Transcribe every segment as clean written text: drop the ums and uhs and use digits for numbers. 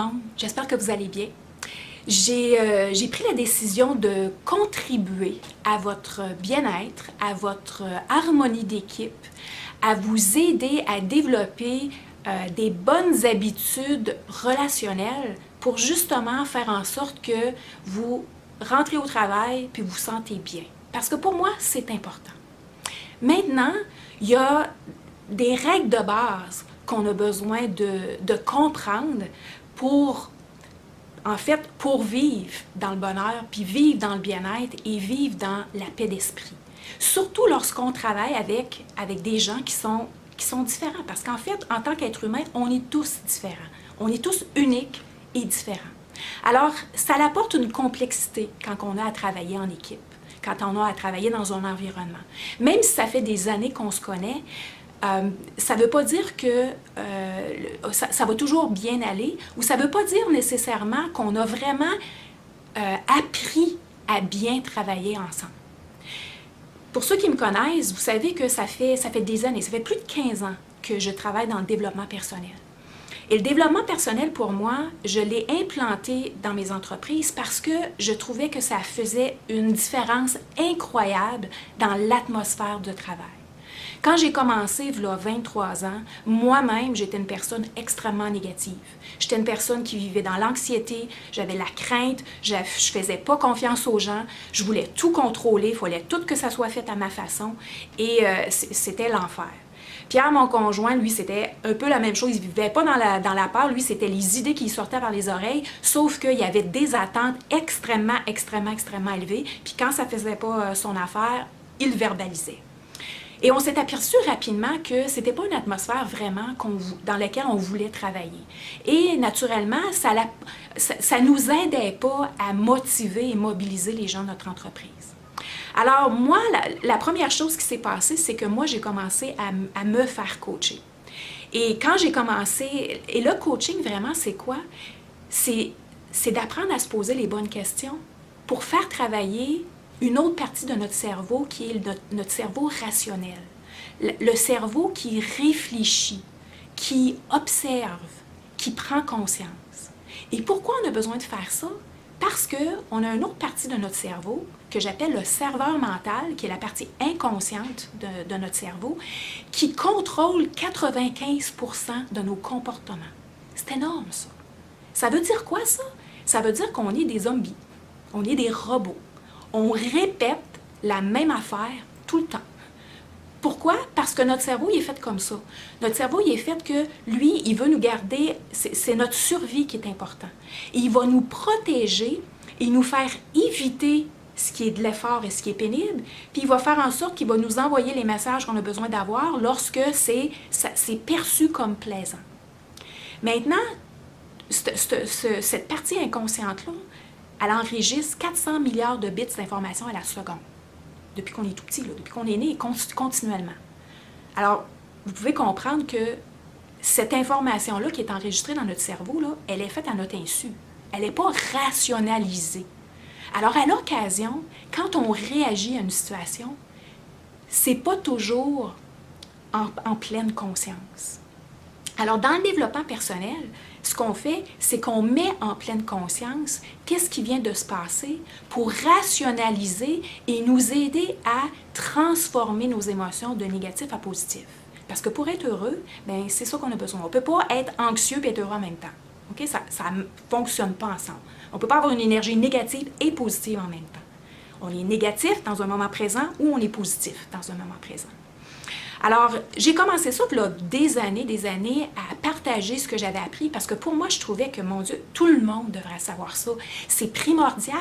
monde, j'espère que vous allez bien. J'ai pris la décision de contribuer à votre bien-être, à votre harmonie d'équipe, à vous aider à développer des bonnes habitudes relationnelles pour justement faire en sorte que vous rentrez au travail puis vous vous sentez bien. Parce que pour moi, c'est important. Maintenant, il y a des règles de base qu'on a besoin de comprendre pour, en fait, pour vivre dans le bonheur, puis vivre dans le bien-être et vivre dans la paix d'esprit. Surtout lorsqu'on travaille avec des gens qui sont différents. Parce qu'en fait, en tant qu'être humain, on est tous différents. On est tous uniques et différents. Alors, ça apporte une complexité quand on a à travailler en équipe, quand on a à travailler dans un environnement. Même si ça fait des années qu'on se connaît, ça ne veut pas dire que ça va toujours bien aller, ou ça ne veut pas dire nécessairement qu'on a vraiment appris à bien travailler ensemble. Pour ceux qui me connaissent, vous savez que ça fait des années, ça fait plus de 15 ans que je travaille dans le développement personnel. Et le développement personnel, pour moi, je l'ai implanté dans mes entreprises parce que je trouvais que ça faisait une différence incroyable dans l'atmosphère de travail. Quand j'ai commencé, il y a 23 ans, moi-même, j'étais une personne extrêmement négative. J'étais une personne qui vivait dans l'anxiété, j'avais la crainte, je ne faisais pas confiance aux gens, je voulais tout contrôler, il fallait tout que ça soit fait à ma façon, et c'était l'enfer. Pierre, mon conjoint, lui, c'était un peu la même chose. Il ne vivait pas dans la peur. Lui, c'était les idées qui sortaient par les oreilles, sauf qu'il y avait des attentes extrêmement élevées. Puis quand ça ne faisait pas son affaire, il verbalisait. Et on s'est aperçu rapidement que ce n'était pas une atmosphère vraiment dans laquelle on voulait travailler. Et naturellement, ça nous aidait pas à motiver et mobiliser les gens de notre entreprise. Alors moi, la première chose qui s'est passée, c'est que moi, j'ai commencé à me faire coacher. Et quand j'ai commencé, et le coaching vraiment, c'est quoi? C'est d'apprendre à se poser les bonnes questions pour faire travailler une autre partie de notre cerveau qui est notre cerveau rationnel. Le cerveau qui réfléchit, qui observe, qui prend conscience. Et pourquoi on a besoin de faire ça? Parce qu'on a une autre partie de notre cerveau que j'appelle le serveur mental, qui est la partie inconsciente de notre cerveau, qui contrôle 95% de nos comportements. C'est énorme, ça. Ça veut dire quoi, ça? Ça veut dire qu'on est des zombies, on est des robots. On répète la même affaire tout le temps. Pourquoi? Parce que notre cerveau, il est fait comme ça. Notre cerveau, il est fait que, lui, il veut nous garder, c'est notre survie qui est important. Et il va nous protéger et nous faire éviter ce qui est de l'effort et ce qui est pénible, puis il va faire en sorte qu'il va nous envoyer les messages qu'on a besoin d'avoir lorsque c'est perçu comme plaisant. Maintenant, cette partie inconsciente-là, elle enregistre 400 milliards de bits d'informations à la seconde, depuis qu'on est tout petit, depuis qu'on est né, continuellement. Alors, vous pouvez comprendre que cette information-là qui est enregistrée dans notre cerveau, là, elle est faite à notre insu. Elle n'est pas rationalisée. Alors, à l'occasion, quand on réagit à une situation, c'est pas toujours en pleine conscience. Alors, dans le développement personnel, ce qu'on fait, c'est qu'on met en pleine conscience qu'est-ce qui vient de se passer pour rationaliser et nous aider à transformer nos émotions de négatif à positif. Parce que pour être heureux, bien, c'est ça qu'on a besoin. On ne peut pas être anxieux et être heureux en même temps. Okay? Ça ne fonctionne pas ensemble. On ne peut pas avoir une énergie négative et positive en même temps. On est négatif dans un moment présent ou on est positif dans un moment présent. Alors, j'ai commencé ça, là, des années, à partager ce que j'avais appris, parce que pour moi, je trouvais que, mon Dieu, tout le monde devrait savoir ça. C'est primordial,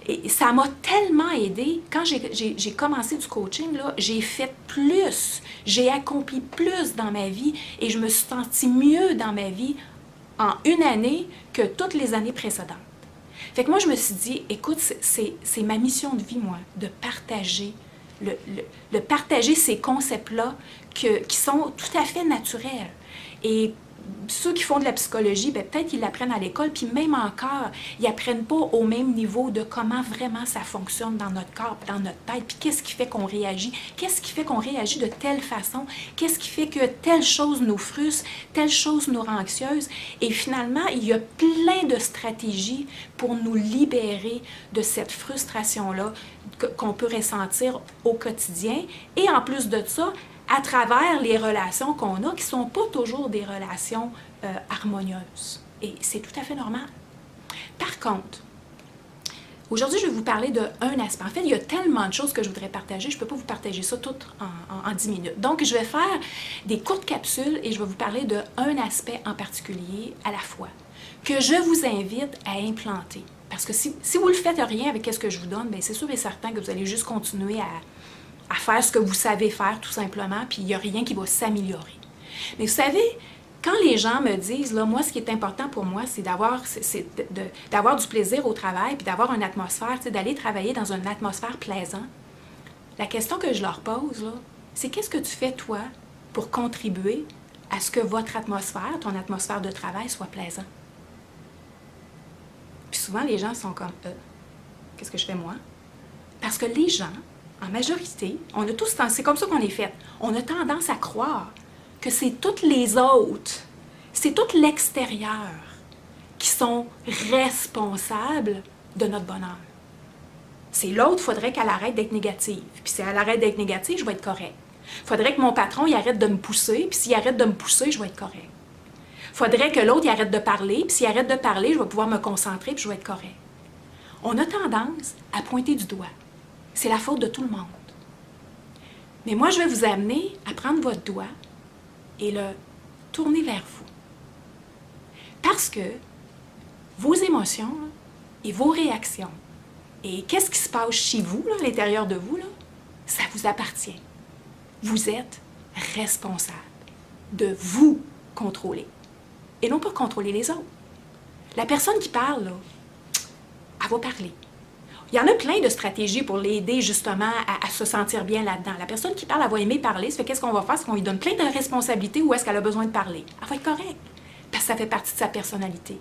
et ça m'a tellement aidée. Quand j'ai commencé du coaching, là, j'ai fait plus, j'ai accompli plus dans ma vie, et je me suis sentie mieux dans ma vie en une année que toutes les années précédentes. Fait que moi, je me suis dit, écoute, c'est ma mission de vie, moi, de partager partager ces concepts-là qui sont tout à fait naturels. Et ceux qui font de la psychologie, ben, peut-être qu'ils l'apprennent à l'école, puis même encore, ils n'apprennent pas au même niveau de comment vraiment ça fonctionne dans notre corps, dans notre tête, puis qu'est-ce qui fait qu'on réagit, qu'est-ce qui fait qu'on réagit de telle façon, qu'est-ce qui fait que telle chose nous frustre, telle chose nous rend anxieuse. Et finalement, il y a plein de stratégies pour nous libérer de cette frustration-là qu'on peut ressentir au quotidien. Et en plus de ça, à travers les relations qu'on a, qui ne sont pas toujours des relations harmonieuses. Et c'est tout à fait normal. Par contre, aujourd'hui, je vais vous parler d'un aspect. En fait, il y a tellement de choses que je voudrais partager, je ne peux pas vous partager ça tout en 10 minutes. Donc, je vais faire des courtes capsules et je vais vous parler d'un aspect en particulier à la fois, que je vous invite à implanter. Parce que si vous ne le faites rien avec ce que je vous donne, bien, c'est sûr et certain que vous allez juste continuer à faire ce que vous savez faire, tout simplement, puis il n'y a rien qui va s'améliorer. Mais vous savez, quand les gens me disent, là, moi, ce qui est important pour moi, c'est d'avoir du plaisir au travail, puis d'avoir une atmosphère, d'aller travailler dans une atmosphère plaisante, la question que je leur pose, là, c'est qu'est-ce que tu fais, toi, pour contribuer à ce que votre atmosphère, ton atmosphère de travail, soit plaisante? Puis souvent, les gens sont comme, qu'est-ce que je fais, moi? Parce que les gens, en majorité, on a tous, c'est comme ça qu'on est fait. On a tendance à croire que c'est toutes les autres, c'est tout l'extérieur qui sont responsables de notre bonheur. C'est l'autre, il faudrait qu'elle arrête d'être négative. Puis si elle arrête d'être négative, je vais être correct. Il faudrait que mon patron, il arrête de me pousser, puis s'il arrête de me pousser, je vais être correct. Il faudrait que l'autre, il arrête de parler, puis s'il arrête de parler, je vais pouvoir me concentrer, puis je vais être correct. On a tendance à pointer du doigt. C'est la faute de tout le monde. Mais moi, je vais vous amener à prendre votre doigt et le tourner vers vous. Parce que vos émotions là, et vos réactions et qu'est-ce qui se passe chez vous, là, à l'intérieur de vous, là, ça vous appartient. Vous êtes responsable de vous contrôler et non pas contrôler les autres. La personne qui parle, là, elle va parler. Il y en a plein de stratégies pour l'aider justement à se sentir bien là-dedans. La personne qui parle, elle va aimer parler. Ça fait qu'est-ce qu'on va faire? C'est qu'on lui donne plein de responsabilités où est-ce qu'elle a besoin de parler. Elle va être correcte parce que ça fait partie de sa personnalité.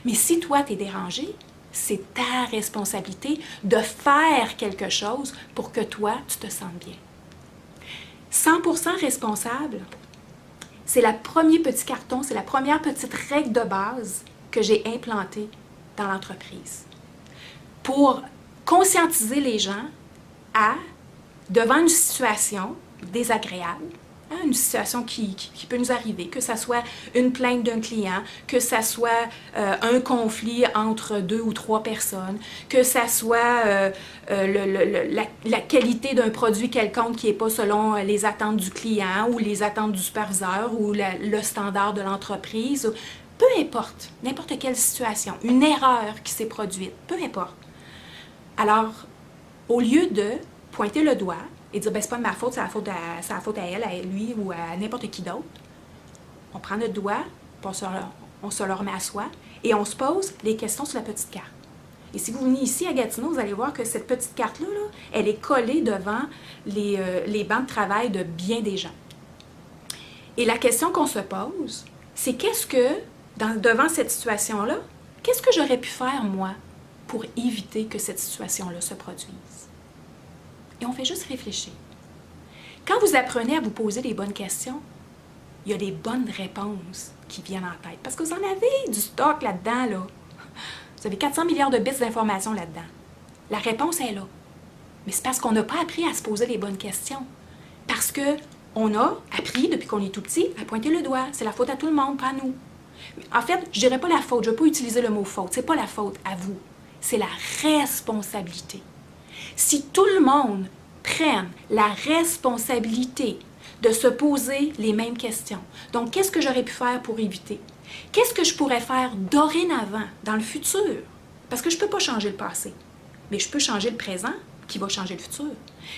Mais si toi, tu es dérangé, c'est ta responsabilité de faire quelque chose pour que toi, tu te sentes bien. 100% responsable, c'est le premier petit carton, c'est la première petite règle de base que j'ai implantée dans l'entreprise. Pour conscientiser les gens devant une situation désagréable, une situation qui peut nous arriver, que ce soit une plainte d'un client, que ce soit un conflit entre 2 ou 3 personnes, que ce soit la qualité d'un produit quelconque qui n'est pas selon les attentes du client ou les attentes du superviseur ou le standard de l'entreprise, peu importe, n'importe quelle situation, une erreur qui s'est produite, peu importe. Alors, au lieu de pointer le doigt et dire, ben, c'est pas de ma faute, c'est la faute à elle, à lui ou à n'importe qui d'autre, on prend notre doigt, on se le remet à soi et on se pose les questions sur la petite carte. Et si vous venez ici à Gatineau, vous allez voir que cette petite carte-là, là, elle est collée devant les bancs de travail de bien des gens. Et la question qu'on se pose, c'est qu'est-ce que, devant cette situation-là, qu'est-ce que j'aurais pu faire, moi, pour éviter que cette situation-là se produise? Et on fait juste réfléchir. Quand vous apprenez à vous poser les bonnes questions, il y a des bonnes réponses qui viennent en tête. Parce que vous en avez du stock là-dedans, là. Vous avez 400 milliards de bits d'informations là-dedans. La réponse est là. Mais c'est parce qu'on n'a pas appris à se poser les bonnes questions. Parce qu'on a appris, depuis qu'on est tout petit, à pointer le doigt. C'est la faute à tout le monde, pas à nous. En fait, je dirais pas la faute. Je ne vais pas utiliser le mot faute. C'est pas la faute à vous. C'est la responsabilité. Si tout le monde prenne la responsabilité de se poser les mêmes questions, donc qu'est-ce que j'aurais pu faire pour éviter? Qu'est-ce que je pourrais faire dorénavant, dans le futur? Parce que je ne peux pas changer le passé, mais je peux changer le présent qui va changer le futur.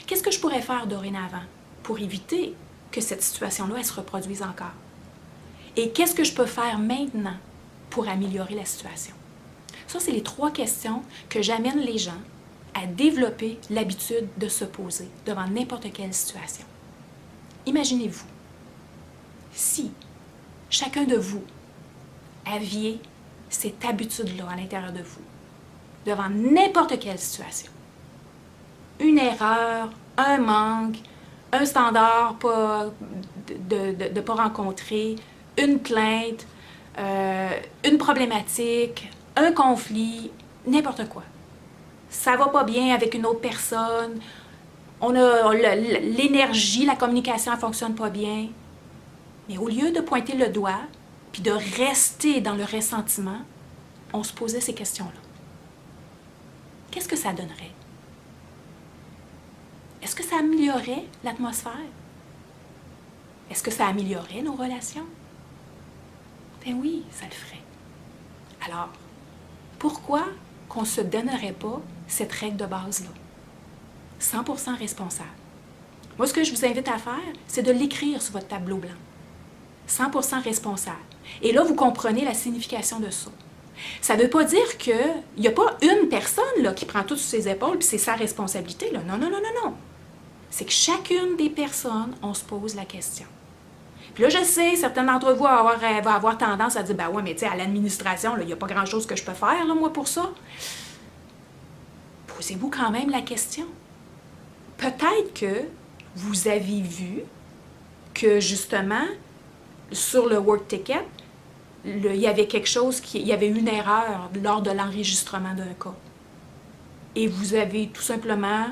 Qu'est-ce que je pourrais faire dorénavant pour éviter que cette situation-là elle se reproduise encore? Et qu'est-ce que je peux faire maintenant pour améliorer la situation? Ça, c'est les 3 questions que j'amène les gens à développer l'habitude de se poser devant n'importe quelle situation. Imaginez-vous, si chacun de vous, aviez cette habitude-là à l'intérieur de vous, devant n'importe quelle situation. Une erreur, un manque, un standard de ne pas rencontrer, une plainte, une problématique, un conflit, n'importe quoi. Ça va pas bien avec une autre personne, on a l'énergie, la communication ne fonctionne pas bien. Mais au lieu de pointer le doigt, puis de rester dans le ressentiment, on se posait ces questions-là. Qu'est-ce que ça donnerait? Est-ce que ça améliorerait l'atmosphère? Est-ce que ça améliorerait nos relations? Ben oui, ça le ferait. Alors, pourquoi qu'on ne se donnerait pas cette règle de base-là? 100% responsable. Moi, ce que je vous invite à faire, c'est de l'écrire sur votre tableau blanc. 100% responsable. Et là, vous comprenez la signification de ça. Ça ne veut pas dire qu'il n'y a pas une personne là, qui prend tout sur ses épaules puis c'est sa responsabilité. Là. Non, non, non, non, non. C'est que chacune des personnes, on se pose la question. Puis là, je sais, certains d'entre vous vont avoir tendance à dire, ben ouais, mais tu sais, à l'administration, il n'y a pas grand-chose que je peux faire, là, moi, pour ça. Posez-vous quand même la question. Peut-être que vous avez vu que, justement, sur le work ticket, il y avait quelque chose, il y avait une erreur lors de l'enregistrement d'un cas. Et vous avez tout simplement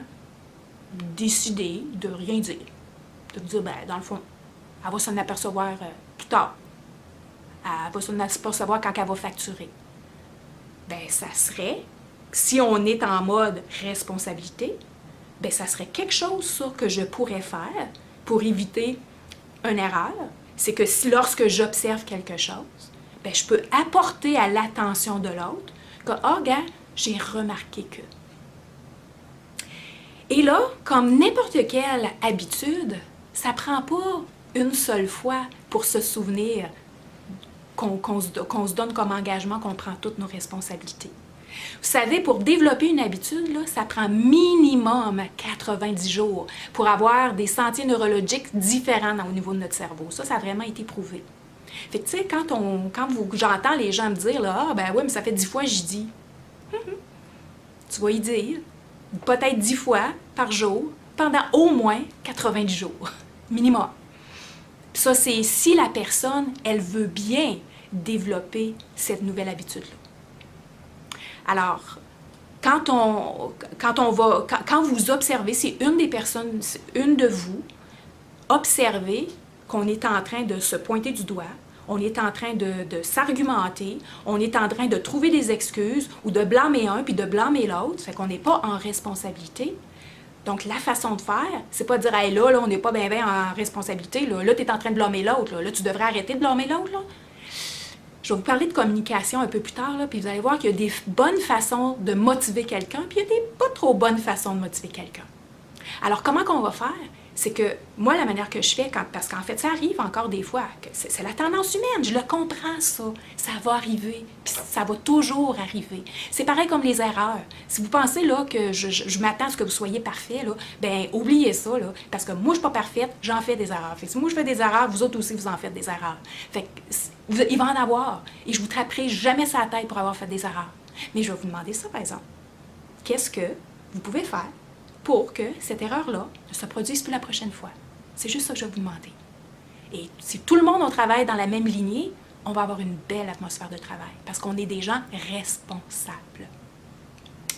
décidé de rien dire. De vous dire, ben, dans le fond, elle va s'en apercevoir plus tard. Elle va s'en apercevoir quand elle va facturer. Ben, ça serait, si on est en mode responsabilité, ben, ça serait quelque chose, ça, que je pourrais faire pour éviter une erreur. C'est que si, lorsque j'observe quelque chose, ben, je peux apporter à l'attention de l'autre que, oh, gars, j'ai remarqué que. Et là, comme n'importe quelle habitude, ça ne prend pas une seule fois pour se souvenir qu'on se donne comme engagement, qu'on prend toutes nos responsabilités. Vous savez, pour développer une habitude, là, ça prend minimum 90 jours pour avoir des sentiers neurologiques différents au niveau de notre cerveau. Ça a vraiment été prouvé. Fait que, tu sais, j'entends les gens me dire, là, ah, ben oui, mais ça fait 10 fois que j'y dis. Tu vas y dire, peut-être 10 fois par jour, pendant au moins 90 jours, minimum. Puis ça, c'est si la personne, elle veut bien développer cette nouvelle habitude-là. Alors, quand vous observez, c'est une des personnes, une de vous, observez qu'on est en train de se pointer du doigt, on est en train de s'argumenter, on est en train de trouver des excuses ou de blâmer un puis de blâmer l'autre, fait qu'on n'est pas en responsabilité. Donc, la façon de faire, c'est pas de dire, hey, là, on n'est pas bien en responsabilité, là tu es en train de blâmer l'autre, là, tu devrais arrêter de blâmer l'autre, là. Je vais vous parler de communication un peu plus tard, là, puis vous allez voir qu'il y a des bonnes façons de motiver quelqu'un, puis il y a des pas trop bonnes façons de motiver quelqu'un. Alors, comment qu'on va faire? C'est que moi, la manière que je fais, parce qu'en fait, ça arrive encore des fois, que c'est la tendance humaine, je le comprends, ça va arriver, puis ça va toujours arriver. C'est pareil comme les erreurs. Si vous pensez là, que je m'attends à ce que vous soyez parfait, là, ben oubliez ça, là, parce que moi, je ne suis pas parfaite, j'en fais des erreurs. Fait que si moi, je fais des erreurs, vous autres aussi, vous en faites des erreurs. Fait que, il va en avoir, et je ne vous trapperai jamais sur la tête pour avoir fait des erreurs. Mais je vais vous demander ça, par exemple. Qu'est-ce que vous pouvez faire pour que cette erreur-là ne se produise plus la prochaine fois? C'est juste ça que je vais vous demander. Et si tout le monde, on travaille dans la même lignée, on va avoir une belle atmosphère de travail parce qu'on est des gens responsables.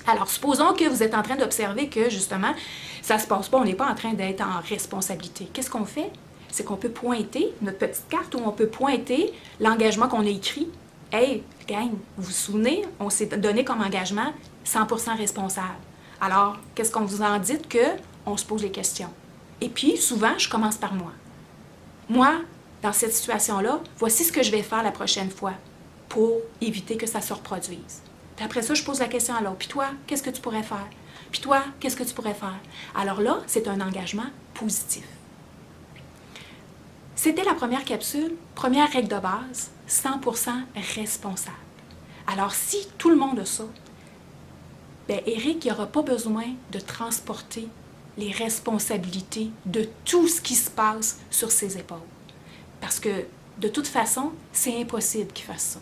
Alors, supposons que vous êtes en train d'observer que, justement, ça ne se passe pas, on n'est pas en train d'être en responsabilité. Qu'est-ce qu'on fait? C'est qu'on peut pointer notre petite carte où on peut pointer l'engagement qu'on a écrit. Hey, gang, vous vous souvenez, on s'est donné comme engagement 100% responsable. Alors, qu'est-ce qu'on vous en dit que? On se pose les questions. Et puis, souvent, je commence par moi. Moi, dans cette situation-là, voici ce que je vais faire la prochaine fois pour éviter que ça se reproduise. Puis après ça, je pose la question à l'autre. Puis toi, qu'est-ce que tu pourrais faire? Puis toi, qu'est-ce que tu pourrais faire? Alors là, c'est un engagement positif. C'était la première capsule, première règle de base, 100% responsable. Alors, si tout le monde a ça, bien, Éric, il n'aura pas besoin de transporter les responsabilités de tout ce qui se passe sur ses épaules. Parce que de toute façon, c'est impossible qu'il fasse ça.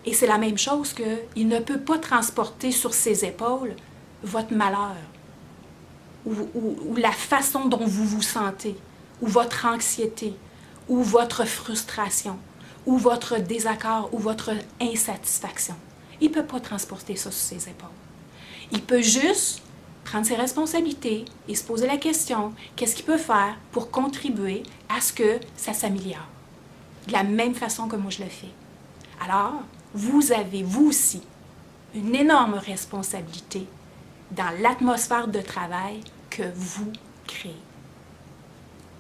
Et c'est la même chose qu'il ne peut pas transporter sur ses épaules votre malheur, ou la façon dont vous vous sentez, ou votre anxiété, ou votre frustration, ou votre désaccord, ou votre insatisfaction. Il ne peut pas transporter ça sur ses épaules. Il peut juste prendre ses responsabilités et se poser la question, qu'est-ce qu'il peut faire pour contribuer à ce que ça s'améliore? De la même façon que moi je le fais. Alors, vous avez, vous aussi, une énorme responsabilité dans l'atmosphère de travail que vous créez.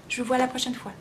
Je vous vois la prochaine fois.